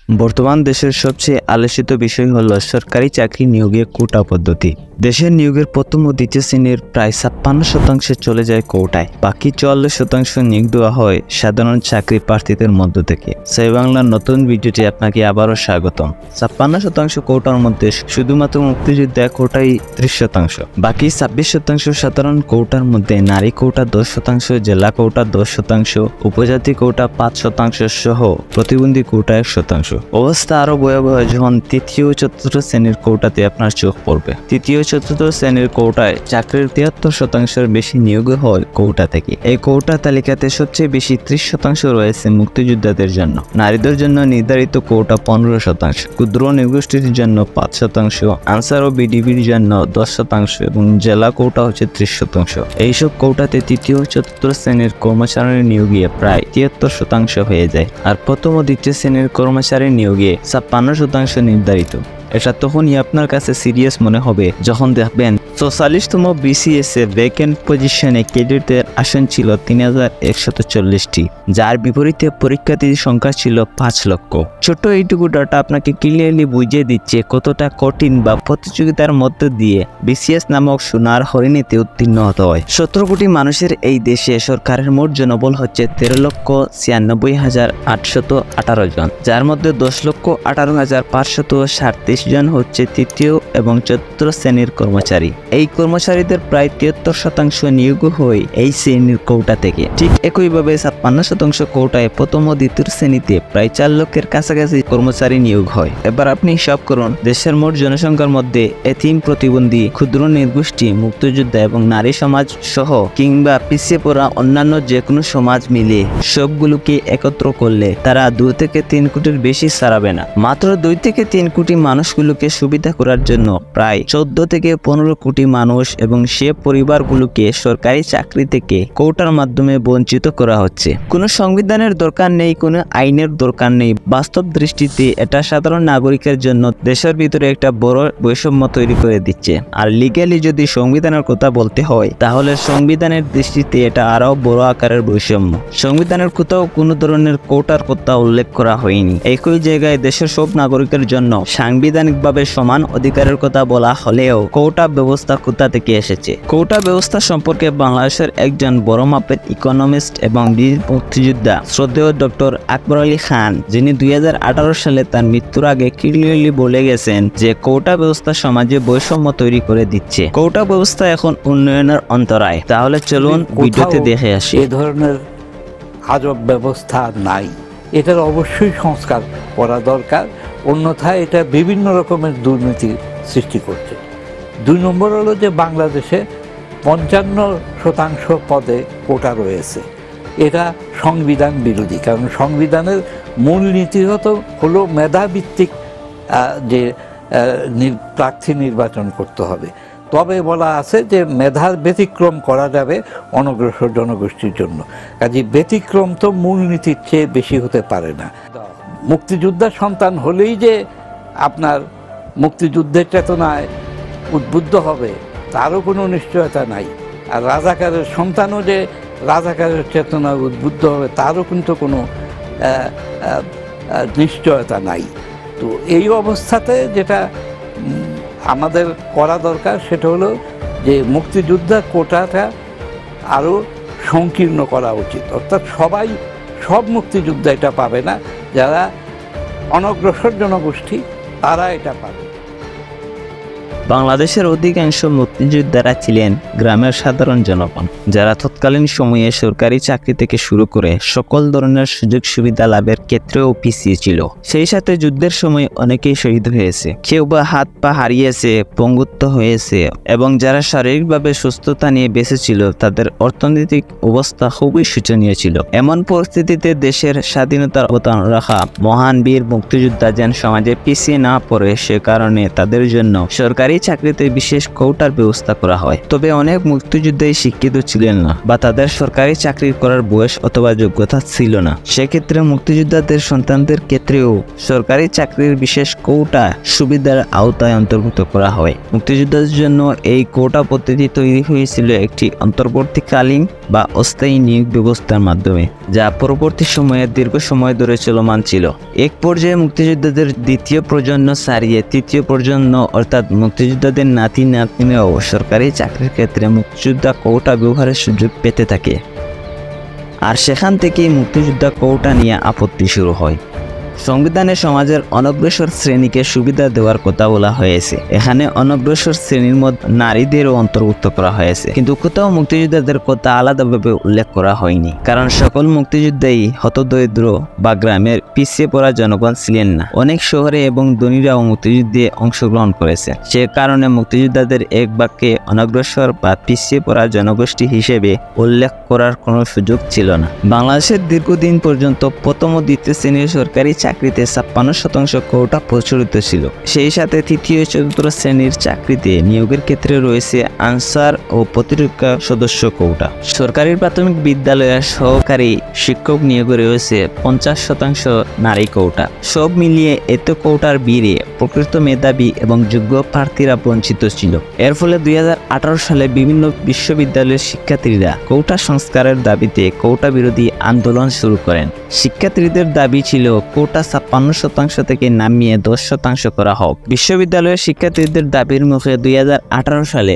বর্তমান দেশের সবচেয়ে আলোচিত বিষয় হল সরকারি চাকরি নিয়োগের কোটা পদ্ধতি। দেশের নিয়োগের প্রথম ও দ্বিতীয় শ্রেণীর প্রায় ৫৬% চলে যায় কোটায়, বাকি ৪৪% নিয়োগ দেওয়া হয় সাধারণ চাকরি প্রার্থীদের মধ্য থেকে। সেই বাংলার নতুন ভিডিওতে আপনাকে আবারও স্বাগতম। ৫৬% কোটার মধ্যে শুধুমাত্র মুক্তিযোদ্ধা কোটাই ৩০%, বাকি ২৬% সাধারণ কোটার মধ্যে নারী কোটা ১০%, জেলা কোটা ১০%, উপজাতি কোটা ৫% সহ প্রতিবন্ধী কোটা ১%। অবস্থা আরো ভয়াবহ যখন তৃতীয় ও চতুর্থ শ্রেণীর কোটাতে আপনার চোখ পড়বে। তৃতীয় ও চতুর্থ শ্রেণীর কোটায় চাকরির ৭৩%-এর বেশি নিয়োগ হয় কোটা থেকে। এই কোটা তালিকাতে সবচেয়ে বেশি ৩০% রয়েছে মুক্তিযোদ্ধাদের জন্য। নারীদের জন্য নির্ধারিত কোটা ১৫%, ক্ষুদ্র নৃগোষ্ঠীর জন্য ৫%, আনসার ও বিডিবির জন্য ১০% এবং জেলা কোটা হচ্ছে ৩০%। এইসব কোটাতে তৃতীয় ও চতুর্থ শ্রেণীর কর্মচারী নিয়োগে প্রায় ৭৩% হয়ে যায়, আর প্রথম ও দ্বিতীয় শ্রেণীর কর্মচারী নিয়োগে ৫৬% নির্ধারিত। এটা তখনই আপনার কাছে সিরিয়াস মনে হবে যখন দেখবেন ৪৪তম বিসিএস এর ভ্যাকেন্ট পজিশনে ক্যাডেটদের আসন ছিল ৩,১৪০টি, যার বিপরীতে পরীক্ষার্থীর সংখ্যা ছিল ৫ লক্ষ। ছোট এইটুকু ডাটা আপনাকে ক্লিয়ারলি বুঝিয়ে দিচ্ছে কতটা কঠিন বা প্রতিযোগিতার মধ্য দিয়ে বিসিএস নামক সোনার হরিণীতে উত্তীর্ণ হতে হয়। ১৭ কোটি মানুষের এই দেশে সরকারের মোট জনবল হচ্ছে ১৩,৯৬,৮১৮ জন, যার মধ্যে ১০,১৮,৫৩৭ জন হচ্ছে তৃতীয় এবং চতুর্থ শ্রেণীর কর্মচারী। এই কর্মচারীদের প্রায় ৭৩% নিয়োগ হয় এই শ্রেণীর কোটা থেকে। ঠিক একইভাবে ৫৬% কোটায় প্রথম ও দ্বিতীয় শ্রেণীতে প্রায় ৪ লক্ষের কাছাকাছি কর্মচারী নিয়োগ হয়। এবার আপনি হিসাব করুন, দেশের মোট জনসংখ্যার মধ্যে এতিম, প্রতিবন্ধী, ক্ষুদ্র নৃগোষ্ঠী, মুক্তিযোদ্ধা এবং নারী সমাজ সহ কিংবা পিছিয়ে পড়া অন্যান্য যে কোনো সমাজ মিলে সবগুলোকে একত্র করলে তারা ২ থেকে ৩ কোটির বেশি ছাড়াবে না। মাত্র ২ থেকে ৩ কোটি মানুষগুলোকে সুবিধা করার জন্য প্রায় ১৪ থেকে ১৫ কোটি মানুষ এবং সে পরিবারগুলোকে সরকারি চাকরি থেকে কোটার মাধ্যমে বঞ্চিত করা হচ্ছে। কোনো সংবিধানের দরকার নেই, কোনো আইনের দরকার নেই। বাস্তব দৃষ্টিতে এটা সাধারণ নাগরিকের জন্য দেশের ভিতরে একটা বড় বৈষম্য তৈরি করে দিচ্ছে। আর লিগ্যালি যদি সংবিধানের কথা বলতে হয় তাহলে সংবিধানের দৃষ্টিতে এটা আরো বড় আকারের বৈষম্য। সংবিধানের কোথাও কোনো ধরনের কোটার কথা উল্লেখ করা হয়নি। একই জায়গায় দেশের সব নাগরিকের জন্য সাংবিধানিকভাবে সমান অধিকারের কথা বলা হলেও কোটা ব্যবস্থা কোথা থেকে এসেছে? কোটা ব্যবস্থা সম্পর্কে বাংলাদেশের একজন বড় মাপের ইকোনমিস্ট এবং বীর মুক্তিযোদ্ধা শ্রদ্ধেয় ডক্টর আকবর আলী খান, যিনি ২০১৮ সালে তার মৃত্যুর আগে ক্লিয়ারলি বলে গেছেন যে কোটা ব্যবস্থা সমাজে বৈষম্য তৈরি করে দিচ্ছে। কোটা ব্যবস্থা এখন উন্নয়নের অন্তরায়। তাহলে চলুন ভিডিওতে দেখে আসি। এই ধরনের আজব ব্যবস্থা নাই, এটার অবশ্যই সংস্কার করা দরকার, অন্যথায় এটা বিভিন্ন রকমের দুর্নীতি সৃষ্টি করছে। ২ নম্বর হলো যে বাংলাদেশে ৫৫% পদে কোটা রয়েছে, এটা সংবিধান বিরোধী। কারণ সংবিধানের মূল নীতি হলো মেধাভিত্তিক যে প্রার্থী নির্বাচন করতে হবে। তবে বলা আছে যে মেধার ব্যতিক্রম করা যাবে অনগ্রসর জনগোষ্ঠীর জন্য। কাজে ব্যতিক্রম তো মূল নীতির চেয়ে বেশি হতে পারে না। মুক্তিযোদ্ধার সন্তান হলেই যে আপনার মুক্তিযুদ্ধের চেতনায় উদ্বুদ্ধ হবে তারও কোনো নিশ্চয়তা নাই, আর রাজাকারের সন্তানও যে রাজাকারের চেতনায় উদ্বুদ্ধ হবে তারও কিন্তু কোনো নিশ্চয়তা নাই। তো এই অবস্থাতে যেটা আমাদের করা দরকার সেটা হলো যে মুক্তিযোদ্ধা কোটাটা আরও সংকীর্ণ করা উচিত। অর্থাৎ সব মুক্তিযোদ্ধা এটা পাবে না, যারা অনগ্রসর জনগোষ্ঠী তারা এটা পাবে। বাংলাদেশের অধিকাংশ মুক্তিযোদ্ধারা ছিলেন গ্রামের সাধারণ জনগণ, যারা তৎকালীন সময়ে সরকারি চাকরি থেকে শুরু করে সকল ধরনের সুযোগ সুবিধা লাভের ক্ষেত্রেও পিছিয়ে ছিল। সেই সাথে যুদ্ধের সময় অনেকেই শহীদ হয়েছে, কেউ বা হাত পা হারিয়েছে, পঙ্গুত্ব হয়েছে, এবং যারা শারীরিকভাবে সুস্থতা নিয়ে বেঁচে ছিল তাদের অর্থনৈতিক অবস্থা খুবই শোচনীয় ছিল। এমন পরিস্থিতিতে দেশের স্বাধীনতার অবদান রাখা মহান বীর মুক্তিযোদ্ধা যেন সমাজে পিছিয়ে না পড়ে, সে কারণে তাদের জন্য সরকারি সরকারি চাকরিতে বিশেষ কোটার ব্যবস্থা করা হয়। তবে অনেক মুক্তিযোদ্ধাই শিক্ষিত ছিলেন না বা তাদের সরকারি চাকরি করার বয়স অথবা যোগ্যতা ছিল না। সেক্ষেত্রে মুক্তিযোদ্ধাদের সন্তানদের ক্ষেত্রেও সরকারি চাকরির বিশেষ কোটা সুবিধার আওতায় অন্তর্ভুক্ত করা হয়। মুক্তিযোদ্ধাদের জন্য এই কোটা পদ্ধতি তৈরি হয়েছিল একটি অন্তর্বর্তীকালীন বা অস্থায়ী নিয়োগ ব্যবস্থার মাধ্যমে, যা পরবর্তী সময়ে দীর্ঘ সময় ধরে চলমান ছিল। এক পর্যায়ে মুক্তিযোদ্ধাদের দ্বিতীয় প্রজন্ম ছাড়িয়ে তৃতীয় প্রজন্ম অর্থাৎ মুক্তিযোদ্ধাদের নাতি নাতনিরাও সরকারি চাকরির ক্ষেত্রে মুক্তিযোদ্ধা কোটা ব্যবহারের সুযোগ পেতে থাকে। আর সেখান থেকেই মুক্তিযোদ্ধা কোটা নিয়ে আপত্তি শুরু হয়। সংবিধানে সমাজের অনগ্রসর শ্রেণীকে সুবিধা দেওয়ার কথা বলা হয়েছে। এখানে অনগ্রসর শ্রেণীর মধ্যে নারীদেরও অন্তর্ভুক্ত করা হয়েছে, কিন্তু কোথাও মুক্তিযোদ্ধাদের কথা আলাদাভাবে উল্লেখ করা হয়নি, কারণ সকল মুক্তিযোদ্ধাই হতদরিদ্র বা গ্রামের পিছিয়ে পড়া জনগণ ছিলেন না। অনেক শহরে এবং ধনীরাও মুক্তিযুদ্ধে অংশগ্রহণ করেছে। সে কারণে মুক্তিযোদ্ধাদের এক বাক্যে অনগ্রসর বা পিছিয়ে পড়া জনগোষ্ঠী হিসেবে উল্লেখ করার কোনো সুযোগ ছিল না। বাংলাদেশের দীর্ঘদিন পর্যন্ত প্রথম ও দ্বিতীয় শ্রেণীর সরকারি চাকরিতে 56% কোটা প্রচলিত ছিল। সেই সাথে তৃতীয় ও চতুর্থ শ্রেণীর চাকরিতে নিয়োগের ক্ষেত্রে রয়েছে আনসার ও প্রতিরক্ষা সদস্য কোটা। সরকারি প্রাথমিক বিদ্যালয়ের সহকারী শিক্ষক নিয়োগে রয়েছে 50% নারী কোটা। সব মিলিয়ে এত কোটার ভিড়ে প্রকৃত মেধাবী এবং যোগ্য প্রার্থীরা বঞ্চিত ছিল। এর ফলে 2018 সালে বিভিন্ন বিশ্ববিদ্যালয়ের শিক্ষার্থীরা কোটা সংস্কারের দাবিতে কোটা বিরোধী আন্দোলন শুরু করেন। শিক্ষার্থীদের দাবি ছিল কোটা 56% থেকে নামিয়ে 10% করা হোক। বিশ্ববিদ্যালয়ের শিক্ষার্থীদের দাবির মুখে 2018 সালে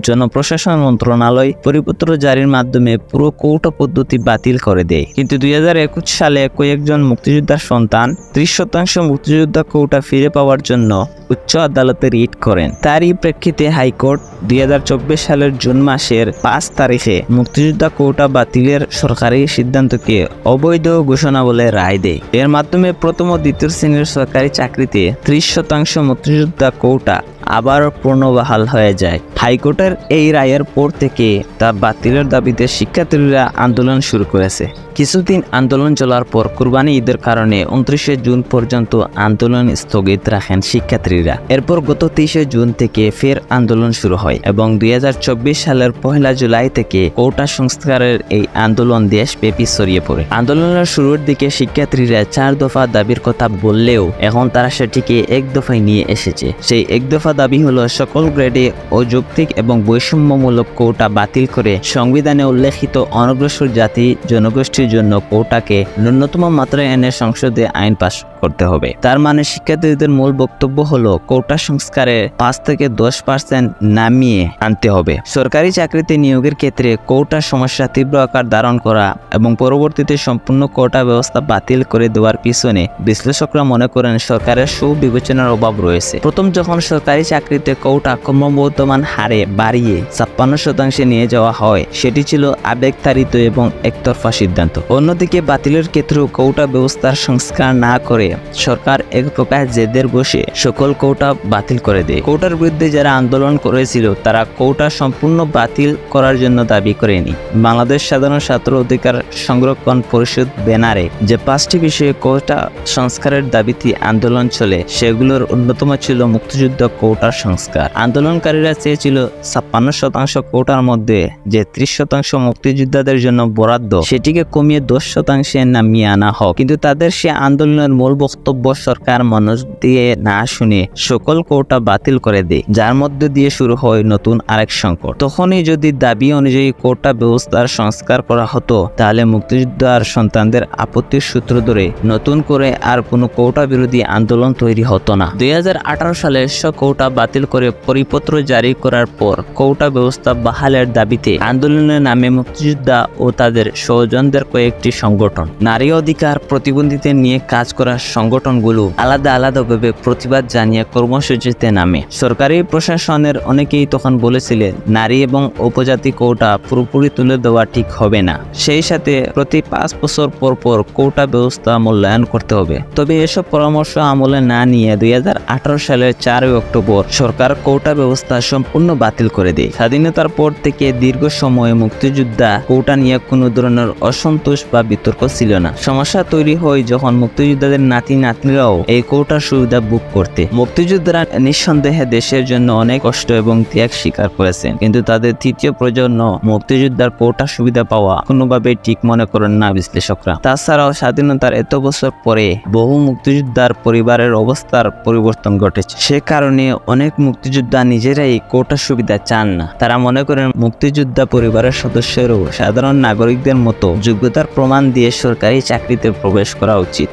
জনপ্রশাসন মন্ত্রণালয় পরিপত্র জারির মাধ্যমে পুরো কোটা পদ্ধতি বাতিল করে দেয়। কিন্তু 2021 সালে কয়েকজন মুক্তিযোদ্ধার সন্তান 30% মুক্তিযোদ্ধা কোটা ফিরে পাওয়ার জন্য উচ্চ আদালতে রিট করেন। তারই প্রেক্ষিতে হাইকোর্ট 2024 সালের জুন মাসের 5 তারিখে মুক্তিযোদ্ধা কোটা বাতিলের সরকারি সিদ্ধান্তকে অবৈধ ঘোষণা বলে রায় দেয়। এর মাধ্যমে প্রথম ও দ্বিতীয় শ্রেণীর সরকারি চাকরিতে 30% মুক্তিযোদ্ধা কোটা আবার পুনর্বহাল হয়ে যায়। হাইকোর্টের এই রায়ের পর থেকে তা বাতিলের দাবিতে শিক্ষার্থীরা আন্দোলন শুরু করেছে। কিছুদিন আন্দোলন চলার পর কুরবানি ঈদের কারণে 29 জুন পর্যন্ত আন্দোলন স্থগিত রাখেন শিক্ষার্থীরা। এরপর গত 23 জুন থেকে ফের আন্দোলন শুরু হয় এবং 2024 সালের 1 জুলাই থেকে কোটা সংস্কারের এই আন্দোলন দেশব্যাপী ছড়িয়ে পড়ে। আন্দোলনের শুরুর দিকে শিক্ষার্থীরা 4 দফা দাবির কথা বললেও এখন তারা সেটিকে এক দফায় নিয়ে এসেছে। সেই এক দফা দাবি হলো সকল গ্রেডে অযৌক্তিক এবং বৈষম্যমূলক কোটা বাতিল করে সংবিধানে উল্লেখিত অনগ্রসর জাতি জনগোষ্ঠীর জন্য কোটাকে ন্যূনতম মাত্রায় এনে সংসদে আইন পাস করতে হবে। তার মানে শিক্ষার্থীদের মূল বক্তব্য হলো কোটা সংস্কারে 5 থেকে 10% নামিয়ে আনতে হবে। সরকারি চাকরিতে নিয়োগের ক্ষেত্রে কোটার সমস্যা তীব্র আকার ধারণ করা এবং পরবর্তীতে সম্পূর্ণ কোটা ব্যবস্থা বাতিল করে দেওয়ার পিছনে বিশ্লেষকরা মনে করেন সরকারের সুবিবেচনার অভাব রয়েছে। প্রথম যখন সরকারি চাকরিতে কোটা ক্রমবর্ধমান হারে বাড়িয়ে 56% নিয়ে যাওয়া হয়, সেটি ছিল আবেগতাড়িত এবং একতরফা সিদ্ধান্ত। অন্যদিকে বাতিলের ক্ষেত্রেও কোটা ব্যবস্থার সংস্কার না করে সরকার এক প্রকার জেদের বসে সকল কোটা বাতিল করে দেয়। কোটার বিরুদ্ধে যারা আন্দোলন করেছিল তারা কোটা সম্পূর্ণ বাতিল করার জন্য দাবি করেনি। বাংলাদেশ সাধারণ ছাত্র অধিকার সংরক্ষণ পরিষদ ব্যানারে যে 5টি বিষয়ে কোটা সংস্কারের দাবিতে আন্দোলন চলে, সেগুলোর অন্যতম ছিল মুক্তিযুদ্ধ কোটার সংস্কার। আন্দোলনকারীরা চেয়েছিল 56% কোটার মধ্যে যে 30% মুক্তিযোদ্ধাদের জন্য বরাদ্দ, সেটিকে কমিয়ে 10% নামিয়ে আনা হোক। কিন্তু তাদের সে আন্দোলনের মূল বক্তব্য সরকার মনোযোগ দিয়ে না শুনে সকল কোটা বাতিল করে দেয়, যার মধ্যে দিয়ে শুরু হয় নতুন আরেক সংকট। তখনই যদি দাবি অনুযায়ী কোটা ব্যবস্থার সংস্কার করা হতো, তাহলে মুক্তিযোদ্ধার সন্তানদের আপত্তির সূত্র ধরে নতুন করে আর কোনো কোটা বিরোধী আন্দোলন তৈরি হতো না। 2018 সালে কোটা বাতিল করে পরিপত্র জারি করার পর কোটা ব্যবস্থা বাহালের দাবিতে আন্দোলনের নামে মুক্তিযোদ্ধা ও তাদের স্বজনদের কয়েকটি সংগঠন, নারী অধিকার প্রতিবন্ধীদের নিয়ে কাজ করা সংগঠনগুলো আলাদা আলাদাভাবে প্রতিবাদ জানিয়ে কর্মসূচিতে নামে। সরকারি প্রশাসনের অনেকেই তখন বলেছিলেন নারী এবং উপজাতি কোটা পুরোপুরি তুলে দেওয়া ঠিক হবে না, সেই সাথে প্রতি 5 বছর পর পর কোটা ব্যবস্থা মূল্যায়ন করতে হবে। তবে এসব পরামর্শ আমলে না নিয়ে 2018 সালের 4 অক্টোবর পর সরকার কোটা ব্যবস্থা সম্পূর্ণ বাতিল করে দেয়। স্বাধীনতার পর থেকে দীর্ঘ সময়ে মুক্তিযোদ্ধা কোটা নিয়ে কোনো ধরনের অসন্তোষ বা বিতর্ক ছিল না। সমস্যা তৈরি হয় যখন মুক্তিযোদ্ধাদের নাতি নাতনিরাও এই কোটার সুবিধা ভোগ করতে। মুক্তিযোদ্ধারা নিঃসন্দেহে দেশের জন্য অনেক কষ্ট এবং ত্যাগ স্বীকার করেছেন, কিন্তু তাদের তৃতীয় প্রজন্ম মুক্তিযোদ্ধার কোটা সুবিধা পাওয়া কোনোভাবেই ঠিক মনে করেন না বিশ্লেষকরা। তাছাড়াও স্বাধীনতার এত বছর পরে বহু মুক্তিযোদ্ধার পরিবারের অবস্থার পরিবর্তন ঘটেছে। সে কারণে অনেক মুক্তিযোদ্ধা নিজেরাই কোটা সুবিধা চান না। তারা মনে করেন মুক্তিযোদ্ধা পরিবারের সদস্যেরও সাধারণ নাগরিকদের মতো যোগ্যতার প্রমাণ দিয়ে সরকারি চাকরিতে প্রবেশ করা উচিত।